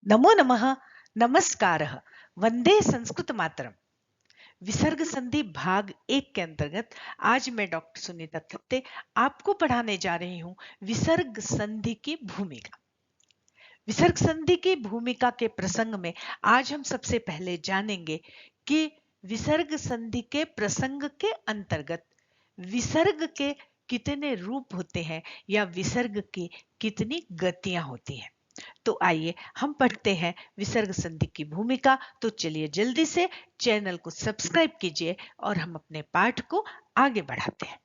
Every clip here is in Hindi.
नमो नमः, नमस्कारः, वंदे संस्कृत मातरम। विसर्ग संधि भाग 1 के अंतर्गत आज मैं डॉक्टर सुनीता थत्ते आपको पढ़ाने जा रही हूँ विसर्ग संधि की भूमिका। विसर्ग संधि की भूमिका के प्रसंग में आज हम सबसे पहले जानेंगे कि विसर्ग संधि के प्रसंग के अंतर्गत विसर्ग के कितने रूप होते हैं या विसर्ग की कितनी गतियां होती हैं। तो आइए हम पढ़ते हैं विसर्ग संधि की भूमिका। तो चलिए जल्दी से चैनल को सब्सक्राइब कीजिए और हम अपने पाठ को आगे बढ़ाते हैं।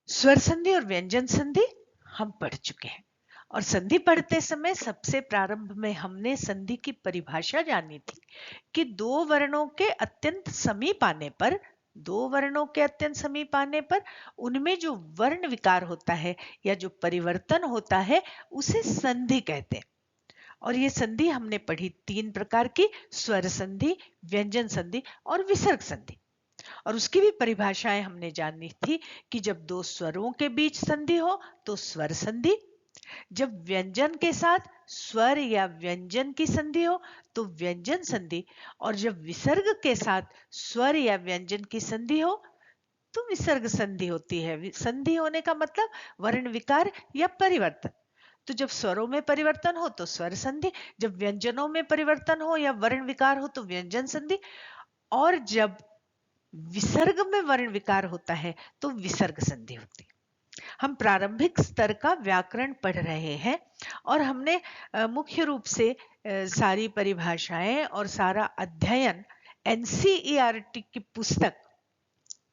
स्वर संधि और व्यंजन संधि हम पढ़ चुके हैं और संधि पढ़ते समय सबसे प्रारंभ में हमने संधि की परिभाषा जानी थी कि दो वर्णों के अत्यंत समीप आने पर उनमें जो वर्ण विकार होता है या जो परिवर्तन होता है उसे संधि कहते हैं। और ये संधि हमने पढ़ी 3 प्रकार की, स्वर संधि, व्यंजन संधि और विसर्ग संधि। और उसकी भी परिभाषाएं हमने जानी थी कि जब दो स्वरों के बीच संधि हो तो स्वर संधि, जब व्यंजन के साथ स्वर या व्यंजन की संधि हो तो व्यंजन संधि, और जब विसर्ग के साथ स्वर या व्यंजन की संधि हो तो विसर्ग संधि होती है। संधि होने का मतलब वर्ण विकार या परिवर्तन। तो जब स्वरों में परिवर्तन हो तो स्वर संधि, जब व्यंजनों में परिवर्तन हो या वर्ण विकार हो तो व्यंजन संधि, और जब विसर्ग में वर्ण विकार होता है तो विसर्ग संधि होती है। हम प्रारंभिक स्तर का व्याकरण पढ़ रहे हैं और हमने मुख्य रूप से सारी परिभाषाएं और सारा अध्ययन एनसीईआरटी की पुस्तक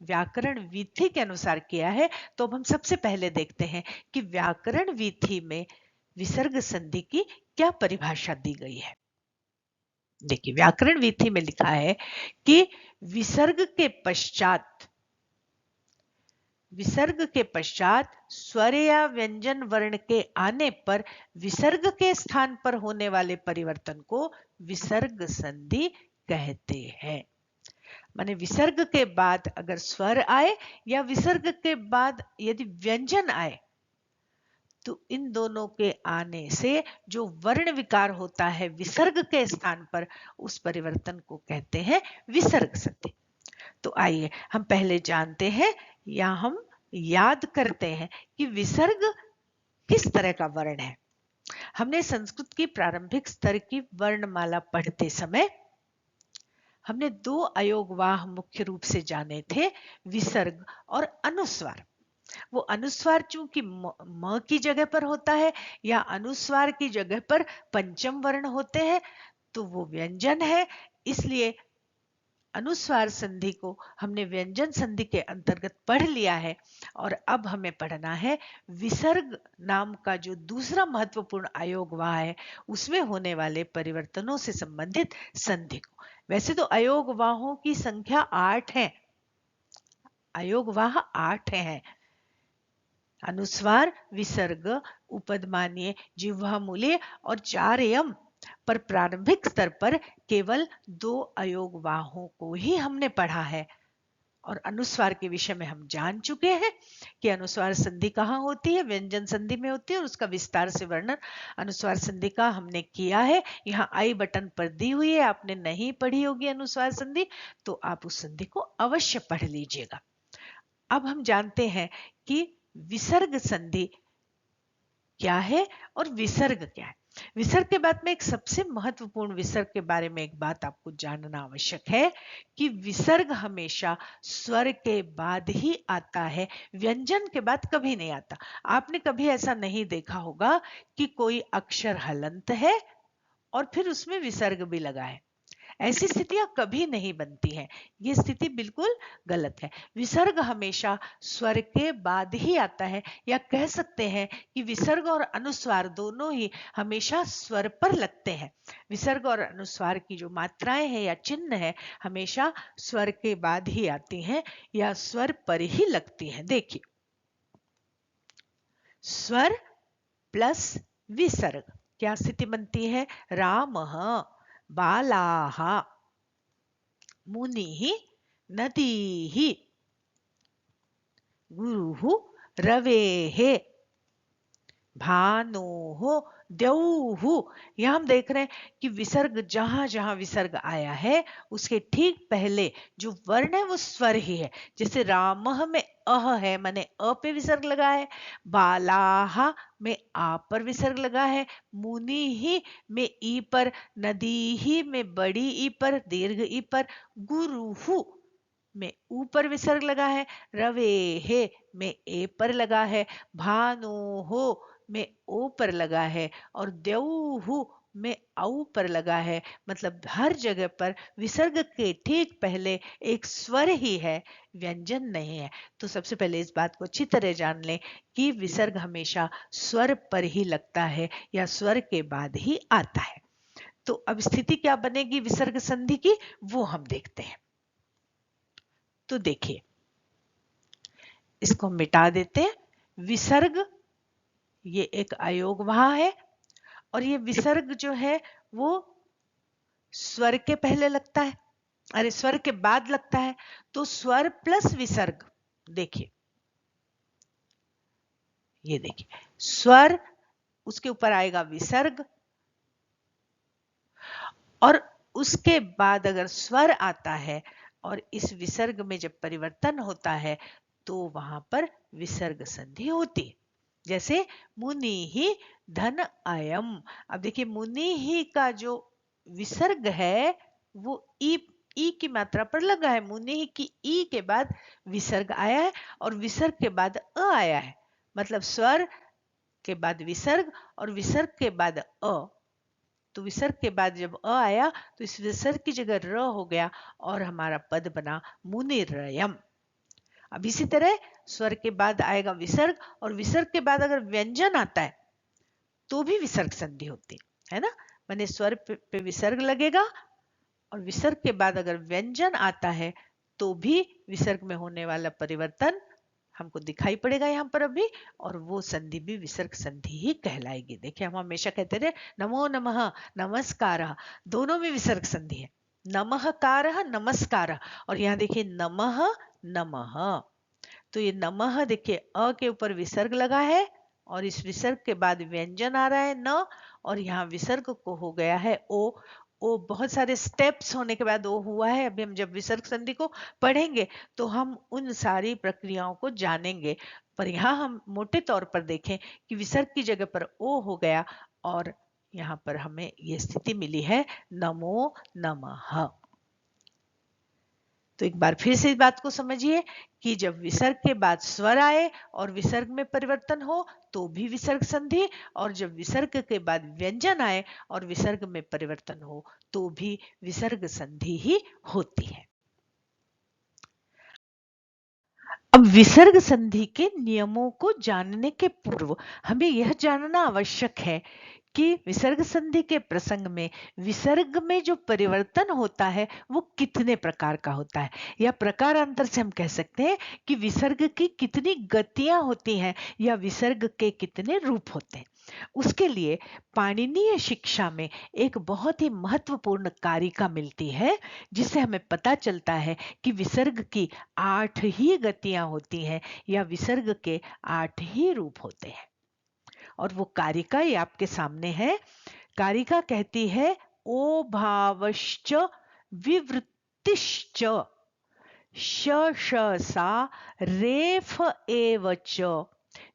व्याकरण विधि के अनुसार किया है। तो अब हम सबसे पहले देखते हैं कि व्याकरण विधि में विसर्ग संधि की क्या परिभाषा दी गई है। देखिए, व्याकरण विधि में लिखा है कि विसर्ग के पश्चात स्वर या व्यंजन वर्ण के आने पर विसर्ग के स्थान पर होने वाले परिवर्तन को विसर्ग संधि कहते हैं। माने विसर्ग के बाद अगर स्वर आए या विसर्ग के बाद यदि व्यंजन आए तो इन दोनों के आने से जो वर्ण विकार होता है विसर्ग के स्थान पर, उस परिवर्तन को कहते हैं विसर्ग संधि। तो आइए हम पहले जानते हैं या हम याद करते हैं कि विसर्ग किस तरह का वर्ण है। हमने संस्कृत की प्रारंभिक स्तर की वर्णमाला पढ़ते समय हमने 2 अयोगवाह मुख्य रूप से जाने थे, विसर्ग और अनुस्वार। वो अनुस्वार चूंकि म की जगह पर होता है या अनुस्वार की जगह पर पंचम वर्ण होते हैं तो वो व्यंजन है, इसलिए अनुस्वार संधि को हमने व्यंजन संधि के अंतर्गत पढ़ लिया है। और अब हमें पढ़ना है विसर्ग नाम का जो दूसरा महत्वपूर्ण अयोगवाह है, उसमें होने वाले परिवर्तनों से संबंधित संधि को। वैसे तो अयोगवाहों की संख्या 8 है, अयोगवाह 8 हैं। अनुस्वार, विसर्ग, उपदमानीय, जिह्वामूलीय और 4 यम। पर प्रारंभिक स्तर पर केवल 2 अयोगवाहों को ही हमने पढ़ा है। और अनुस्वार के विषय में हम जान चुके हैं कि अनुस्वार संधि कहाँ होती है, व्यंजन संधि में होती है, और उसका विस्तार से वर्णन अनुस्वार संधि का हमने किया है। यहाँ आई बटन पर दी हुई है, आपने नहीं पढ़ी होगी अनुस्वार संधि तो आप उस संधि को अवश्य पढ़ लीजिएगा। अब हम जानते हैं कि विसर्ग संधि क्या है और विसर्ग क्या है। विसर्ग के बाद में एक सबसे महत्वपूर्ण विसर्ग के बारे में एक बात आपको जानना आवश्यक है कि विसर्ग हमेशा स्वर के बाद ही आता है, व्यंजन के बाद कभी नहीं आता। आपने कभी ऐसा नहीं देखा होगा कि कोई अक्षर हलंत है और फिर उसमें विसर्ग भी लगा है। ऐसी स्थितियां कभी नहीं बनती हैं, ये स्थिति बिल्कुल गलत है। विसर्ग हमेशा स्वर के बाद ही आता है, या कह सकते हैं कि विसर्ग और अनुस्वार दोनों ही हमेशा स्वर पर लगते हैं। विसर्ग और अनुस्वार की जो मात्राएं हैं या चिन्ह है हमेशा स्वर के बाद ही आती हैं या स्वर पर ही लगती हैं। देखिए, स्वर प्लस विसर्ग क्या स्थिति बनती है, रामः, बालाः, मुनिः, नदीः, गुरुः, रवेः, भानोः द्यौः। यहां हम देख रहे हैं कि विसर्ग जहां जहां विसर्ग आया है उसके ठीक पहले जो वर्ण है वो स्वर ही है। जैसे रामः में अह है, माने अ पे विसर्ग लगा है। बालाह में आ पर विसर्ग लगा है। मुनि ही में ई पर, नदी ही में बड़ी ई पर, दीर्घ ई पर, गुरुहु में ऊ पर विसर्ग लगा है। रवे हे में ए पर लगा है। भानो हो में ओ पर लगा है। और द्यौहु में औ पर लगा है। मतलब हर जगह पर विसर्ग के ठीक पहले एक स्वर ही है, व्यंजन नहीं है। तो सबसे पहले इस बात को अच्छी तरह जान लें कि विसर्ग हमेशा स्वर पर ही लगता है या स्वर के बाद ही आता है। तो अब स्थिति क्या बनेगी विसर्ग संधि की, वो हम देखते हैं। तो देखिए, इसको मिटा देते हैं। विसर्ग ये एक अयोगवाह है और ये विसर्ग जो है वो स्वर के पहले लगता है, अरे स्वर के बाद लगता है। तो स्वर प्लस विसर्ग, देखिए ये देखिए, स्वर उसके ऊपर आएगा विसर्ग और उसके बाद अगर स्वर आता है और इस विसर्ग में जब परिवर्तन होता है तो वहां पर विसर्ग संधि होती है। जैसे मुनि ही धन अयम। अब देखिए मुनि ही का जो विसर्ग है वो ई की मात्रा पर लगा है। मुनि ही की ई के बाद विसर्ग आया है और विसर्ग के बाद अ आया है। मतलब स्वर के बाद विसर्ग और विसर्ग के बाद अ। तो विसर्ग के बाद जब अ आया तो इस विसर्ग की जगह र हो गया और हमारा पद बना मुनिरयम। अब इसी तरह स्वर के बाद आएगा विसर्ग और विसर्ग के बाद अगर व्यंजन आता है तो भी विसर्ग संधि होती है ना। माने स्वर पे विसर्ग लगेगा और विसर्ग के बाद अगर व्यंजन आता है तो भी विसर्ग में होने वाला परिवर्तन हमको दिखाई पड़ेगा यहाँ पर अभी, और वो संधि भी विसर्ग संधि ही कहलाएगी। देखिए हम हमेशा कहते थे नमो नमः, नमस्कारः, दोनों में विसर्ग संधि है। नमः कारः नमस्कारः, और यहाँ देखिए नमः नमः। तो ये नमः देखिए अ के ऊपर विसर्ग लगा है और इस विसर्ग के बाद व्यंजन आ रहा है न, और यहाँ विसर्ग को हो गया है ओ। ओ बहुत सारे स्टेप्स होने के बाद ओ हुआ है। अभी हम जब विसर्ग संधि को पढ़ेंगे तो हम उन सारी प्रक्रियाओं को जानेंगे, पर यहाँ हम मोटे तौर पर देखें कि विसर्ग की जगह पर ओ हो गया और यहाँ पर हमें ये स्थिति मिली है नमो नमः। तो एक बार फिर से इस बात को समझिए कि जब विसर्ग के बाद स्वर आए और विसर्ग में परिवर्तन हो तो भी विसर्ग संधि, और जब विसर्ग के बाद व्यंजन आए और विसर्ग में परिवर्तन हो तो भी विसर्ग संधि ही होती है। अब विसर्ग संधि के नियमों को जानने के पूर्व हमें यह जानना आवश्यक है कि विसर्ग संधि के प्रसंग में विसर्ग में जो परिवर्तन होता है वो कितने प्रकार का होता है, या प्रकारांतर से हम कह सकते हैं कि विसर्ग की कितनी गतियां होती हैं या विसर्ग के कितने रूप होते हैं। उसके लिए पाणिनीय शिक्षा में एक बहुत ही महत्वपूर्ण कारिका मिलती है जिससे हमें पता चलता है कि विसर्ग की 8 ही गतियां होती हैं या विसर्ग के 8 ही रूप होते हैं। और वो कारिका ये आपके सामने है। कारिका कहती है ओ भावश्च विवृत्तिश्च श श सा रेफ एव च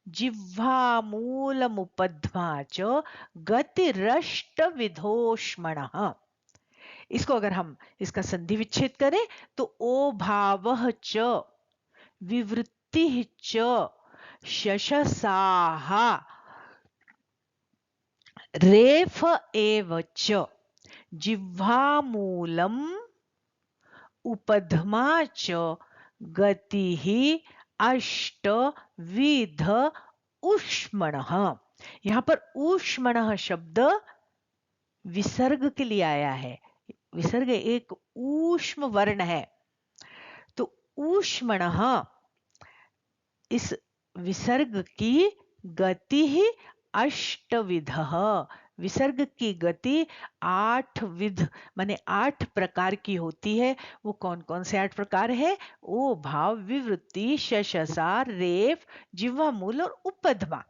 जिह्वामूलमुपध्मा च गतिरष्ट विधोष्मणः। इसको अगर हम इसका संधि विच्छेद करें तो ओ भावः च विवृत्तिः च शशसाः रेफ एव च जिह्वामूलम् उपध्मा च गतिः अष्टविध ऊष्मणः। यहां पर ऊष्मणः शब्द विसर्ग के लिए आया है। विसर्ग एक ऊष्म वर्ण है, तो ऊष्मणः इस विसर्ग की गति ही अष्टविधः, विसर्ग की गति 8 विध माने 8 प्रकार की होती है। वो कौन कौन से 8 प्रकार है? ओ भाव विवृत्ति शशसार रेफ जिह्वामूल और उपध्मा।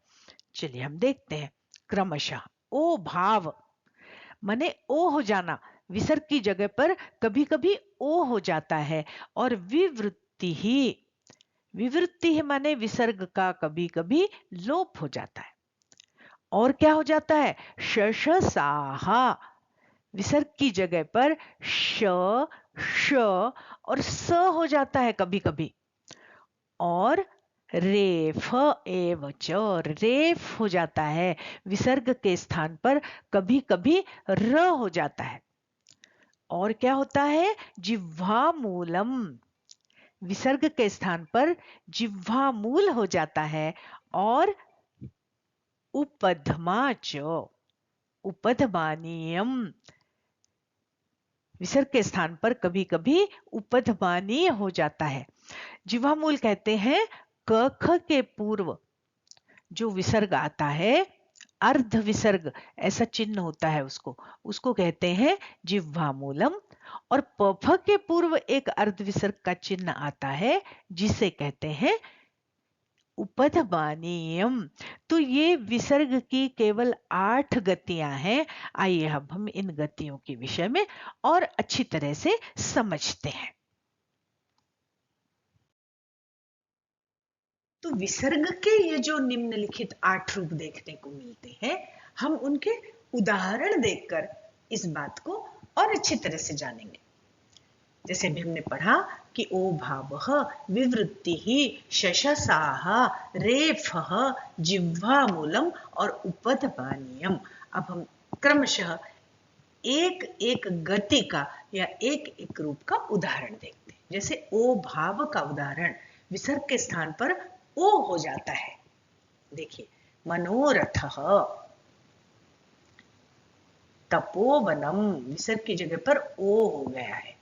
चलिए हम देखते हैं क्रमशः। ओ भाव माने ओ हो जाना, विसर्ग की जगह पर कभी कभी ओ हो जाता है। और विवृत्ति ही माने विसर्ग का कभी कभी लोप हो जाता है। और क्या हो जाता है? श साहा, विसर्ग की जगह पर श, श और स हो जाता है कभी कभी। और रेफ एव च, रेफ हो जाता है, विसर्ग के स्थान पर कभी कभी र हो जाता है। और क्या होता है? जिह्वा मूलम, विसर्ग के स्थान पर जिह्वा मूल हो जाता है। और उपधमा च, उपधमानीयम, विसर्ग के स्थान पर कभी कभी उपधमानीय हो जाता है। जिह्वा मूल कहते हैं क ख के पूर्व जो विसर्ग आता है, अर्ध विसर्ग ऐसा चिन्ह होता है, उसको उसको कहते हैं जिह्वा मूलम। और प फ के पूर्व एक अर्ध विसर्ग का चिन्ह आता है जिसे कहते हैं उपधमानीयम। तो ये विसर्ग की केवल 8 गतियां हैं। आइए अब हम इन गतियों के विषय में और अच्छी तरह से समझते हैं। तो विसर्ग के ये जो निम्नलिखित 8 रूप देखने को मिलते हैं, हम उनके उदाहरण देखकर इस बात को और अच्छी तरह से जानेंगे। जैसे अभी हमने पढ़ा कि ओ भावः, विवृत्तिः, शशसाः, रेफः, जिह्वामूलम् और उपधमानीयम्। अब हम क्रमशः एक एक गति का या एक एक रूप का उदाहरण देखते हैं। जैसे ओ भाव का उदाहरण, विसर्ग के स्थान पर ओ हो जाता है। देखिए, मनोरथः, तपोवनम, विसर्ग की जगह पर ओ हो गया है।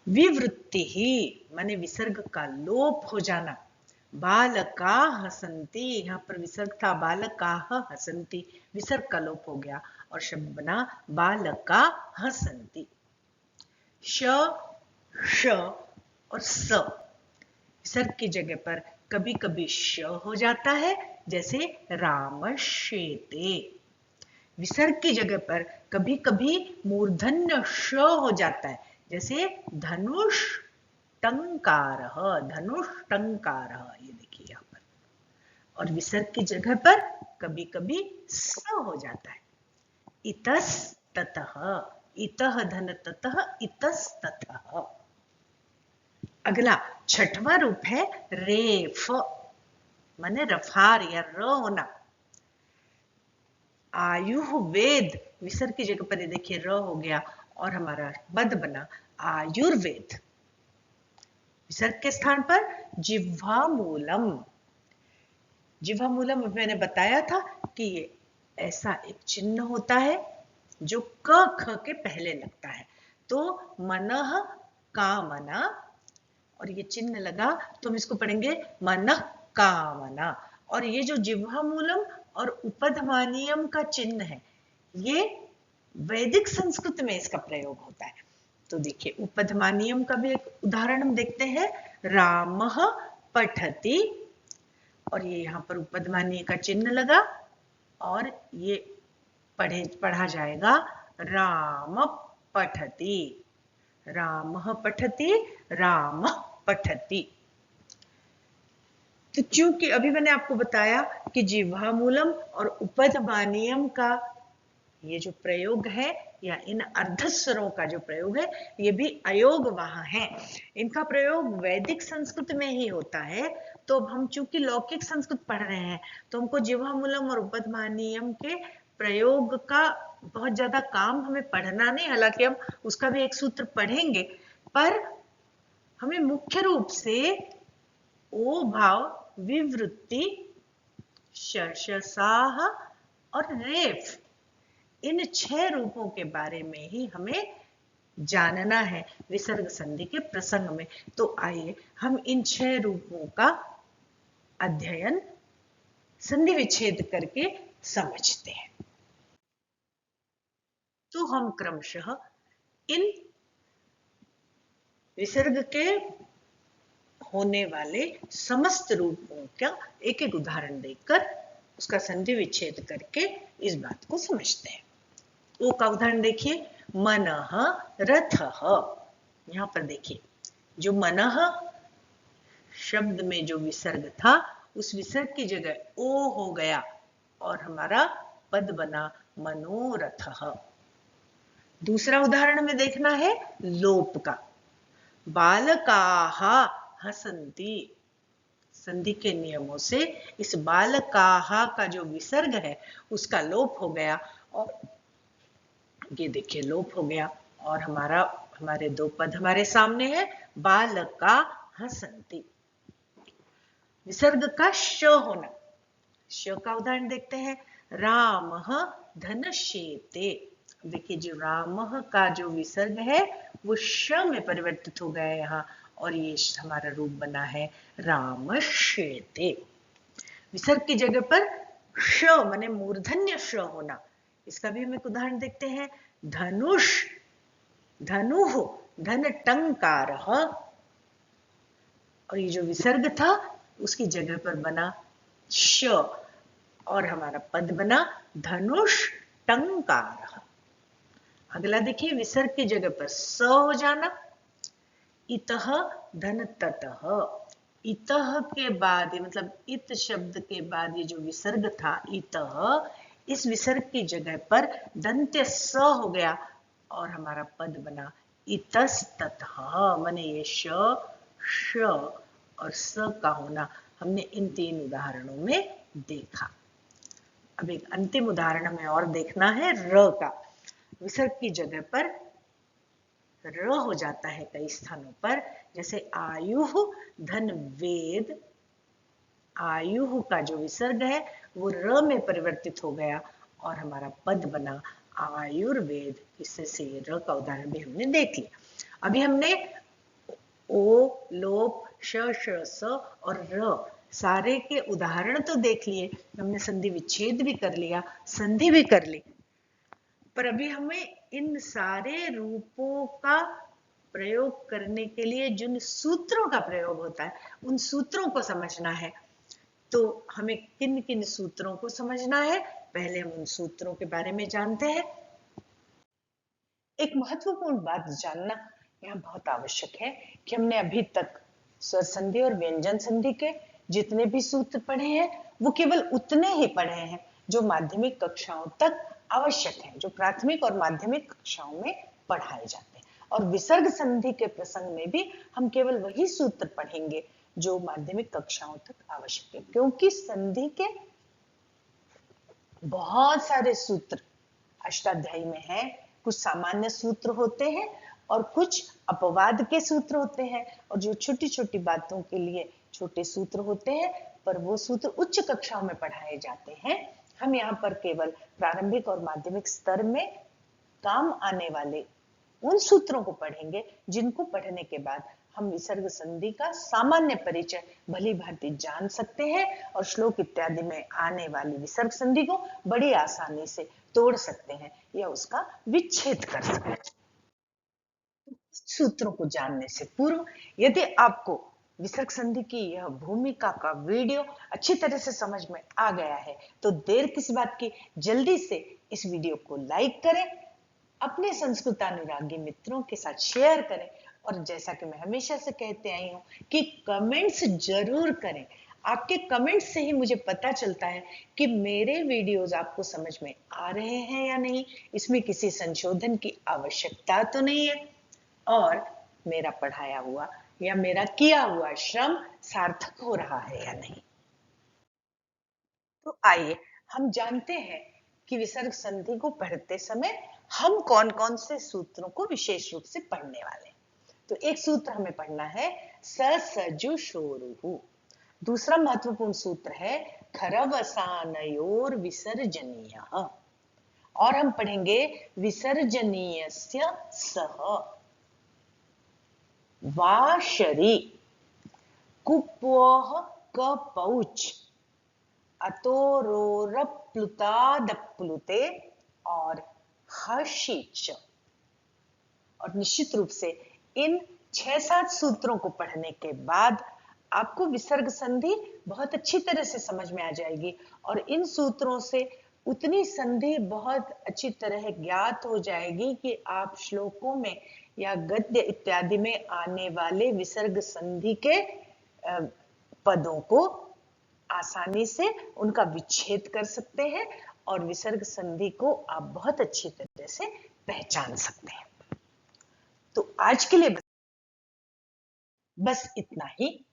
विवृत्ति ही माने विसर्ग का लोप हो जाना। बालका हसंती, यहाँ पर विसर्ग था बालका हसंती, विसर्ग का लोप हो गया और शब्द बना बालका हसंती। श, श और स, विसर्ग की जगह पर कभी कभी श हो जाता है, जैसे रामश्येते। विसर्ग की जगह पर कभी कभी मूर्धन्य श हो जाता है, जैसे धनुष टंकारः, धनुष टंकारः, ये देखिए यहाँ पर। और विसर्ग की जगह पर कभी कभी स हो जाता है, इतस्ततः, इतः धन ततः इतस्ततः। अगला छठवां रूप है रेफ, माने रफार या र होना। आयुर्वेद, विसर्ग की जगह पर ये देखिए र हो गया और हमारा पद बना आयुर्वेद। विसर्ग के स्थान पर जिह्वा मूलम, जिह्वा मूलम मैंने बताया था कि ये ऐसा एक चिन्ह होता है जो क ख के पहले लगता है। तो मनः कामना, और ये चिन्ह लगा तो हम इसको पढ़ेंगे मनः कामना। और ये जो जिह्वा मूलम और उपधमानीयम का चिन्ह है, ये वैदिक संस्कृत में इसका प्रयोग होता है। तो देखिए, उपधमानीयम का भी एक उदाहरण हम देखते हैं, रामः पठति, और ये यहाँ पर उपधमानीय का चिन्ह लगा और ये पढ़ा जाएगा राम पठति, रामः पठति, राम पठति। तो चूंकि अभी मैंने आपको बताया कि जिह्वा मूलम और उपधमानीयम का ये जो प्रयोग है या इन अर्धस्वरों का जो प्रयोग है, ये भी अयोगवाह है। इनका प्रयोग वैदिक संस्कृत में ही होता है। तो हम चूंकि लौकिक संस्कृत पढ़ रहे हैं तो हमको जिह्वा मूलम और उपधमानीयम के प्रयोग का बहुत ज्यादा काम हमें पढ़ना नहीं, हालांकि हम उसका भी एक सूत्र पढ़ेंगे, पर हमें मुख्य रूप से ओ भाव, विवृत्ति, शशसाह और रेफ, इन 6 रूपों के बारे में ही हमें जानना है विसर्ग संधि के प्रसंग में। तो आइए हम इन 6 रूपों का अध्ययन संधि विच्छेद करके समझते हैं। तो हम क्रमशः इन विसर्ग के होने वाले समस्त रूपों का एक एक उदाहरण देकर उसका संधि विच्छेद करके इस बात को समझते हैं। ओ का उदाहरण देखिए, मनः रथः। यहां पर देखिए, जो मनः शब्द में जो विसर्ग था, उस विसर्ग की जगह ओ हो गया और हमारा पद बना मनोरथः। दूसरा उदाहरण में देखना है लोप का, बालकाः हसन्ति। संधि के नियमों से इस बालकाः का जो विसर्ग है उसका लोप हो गया और ये देखिए लोप हो गया और हमारे दो पद हमारे सामने है, बालका हसन्ति। विसर्ग का श होना, श का उदाहरण देखते हैं, रामः धनश्येते। देखिए जो रामः का जो विसर्ग है वो श में परिवर्तित हो गया यहाँ और ये हमारा रूप बना है रामश्येते। विसर्ग की जगह पर श माने मूर्धन्य श होना, इसका भी हम एक उदाहरण देखते हैं, धनुष धनुः धन टंकारः। और ये जो विसर्ग था उसकी जगह पर बना श और हमारा पद बना धनुष टंकारः। अगला देखिए, विसर्ग की जगह पर स हो जाना, इतः धन ततः। इतः के बाद मतलब इत शब्द के बाद ये जो विसर्ग था इतः, इस विसर्ग की जगह पर दंत्य स हो गया और हमारा पद बना इतस्ततः। माने ये श और स का होना हमने इन तीन उदाहरणों में देखा। अब एक अंतिम उदाहरण हमें और देखना है र का। विसर्ग की जगह पर र हो जाता है कई स्थानों पर, जैसे आयुः धन वेद। आयुः का जो विसर्ग है वो र में परिवर्तित हो गया और हमारा पद बना आयुर्वेद। इससे से र का उदाहरण भी हमने देख लिया। अभी हमने ओ, लोप, श, स और र सारे के उदाहरण तो देख लिए, हमने संधि विच्छेद भी कर लिया, संधि भी कर ली, पर अभी हमें इन सारे रूपों का प्रयोग करने के लिए जिन सूत्रों का प्रयोग होता है उन सूत्रों को समझना है। तो हमें किन किन सूत्रों को समझना है, पहले हम उन सूत्रों के बारे में जानते हैं। एक महत्वपूर्ण बात जानना यहाँ बहुत आवश्यक है कि हमने अभी तक स्वर संधि और व्यंजन संधि के जितने भी सूत्र पढ़े हैं वो केवल उतने ही पढ़े हैं जो माध्यमिक कक्षाओं तक आवश्यक है, जो प्राथमिक और माध्यमिक कक्षाओं में पढ़ाए जाते हैं। और विसर्ग संधि के प्रसंग में भी हम केवल वही सूत्र पढ़ेंगे जो माध्यमिक कक्षाओं तक आवश्यक है, क्योंकि संधि के बहुत सारे सूत्र अष्टाध्यायी में है। कुछ सामान्य सूत्र होते हैं और कुछ अपवाद के सूत्र होते हैं, और जो छोटी छोटी बातों के लिए छोटे सूत्र होते हैं, पर वो सूत्र उच्च कक्षाओं में पढ़ाए जाते हैं। हम यहाँ पर केवल प्रारंभिक और माध्यमिक स्तर में काम आने वाले उन सूत्रों को पढ़ेंगे जिनको पढ़ने के बाद हम विसर्ग संधि का सामान्य परिचय भली भांति जान सकते हैं और श्लोक इत्यादि में आने वाली विसर्ग संधि को बड़ी आसानी से तोड़ सकते हैं या उसका विच्छेद कर सकते हैं। सूत्रों को जानने से पूर्व यदि आपको विसर्ग संधि की यह भूमिका का वीडियो अच्छी तरह से समझ में आ गया है तो देर किस बात की, जल्दी से इस वीडियो को लाइक करें, अपने संस्कृतानुरागी मित्रों के साथ शेयर करें, और जैसा कि मैं हमेशा से कहते आई हूं कि कमेंट्स जरूर करें। आपके कमेंट्स से ही मुझे पता चलता है कि मेरे वीडियोस आपको समझ में आ रहे हैं या नहीं, इसमें किसी संशोधन की आवश्यकता तो नहीं है, और मेरा पढ़ाया हुआ या मेरा किया हुआ श्रम सार्थक हो रहा है या नहीं। तो आइए हम जानते हैं कि विसर्ग संधि को पढ़ते समय हम कौन कौन से सूत्रों को विशेष रूप से पढ़ने वाले हैं। तो एक सूत्र हमें पढ़ना है स सजु शोरुहु। दूसरा महत्वपूर्ण सूत्र है खरवसानयोर विसर्जनीयः, और हम पढ़ेंगे विसर्जनीयस्य सह। वाशरी कुप्वोः कपौच अतोरोरप्लुतादप्लुते और हर्षिच। और निश्चित रूप से इन 6-7 सूत्रों को पढ़ने के बाद आपको विसर्ग संधि बहुत अच्छी तरह से समझ में आ जाएगी और इन सूत्रों से उतनी संधि बहुत अच्छी तरह ज्ञात हो जाएगी कि आप श्लोकों में या गद्य इत्यादि में आने वाले विसर्ग संधि के पदों को आसानी से उनका विच्छेद कर सकते हैं और विसर्ग संधि को आप बहुत अच्छी तरह से पहचान सकते हैं। तो आज के लिए बस इतना ही।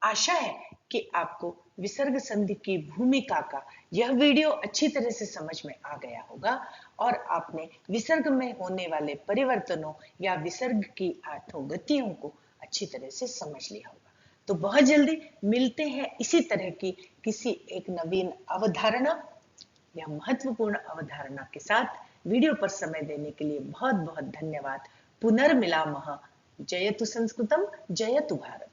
आशा है कि आपको विसर्ग संधि की भूमिका का यह वीडियो अच्छी तरह से समझ में आ गया होगा और आपने विसर्ग में होने वाले परिवर्तनों या विसर्ग की 8 गतियों को अच्छी तरह से समझ लिया होगा। तो बहुत जल्दी मिलते हैं इसी तरह की किसी एक नवीन अवधारणा या महत्वपूर्ण अवधारणा के साथ। वीडियो पर समय देने के लिए बहुत बहुत धन्यवाद। पुनर्मिलामः। जयतु संस्कृतम, जयतु भारत।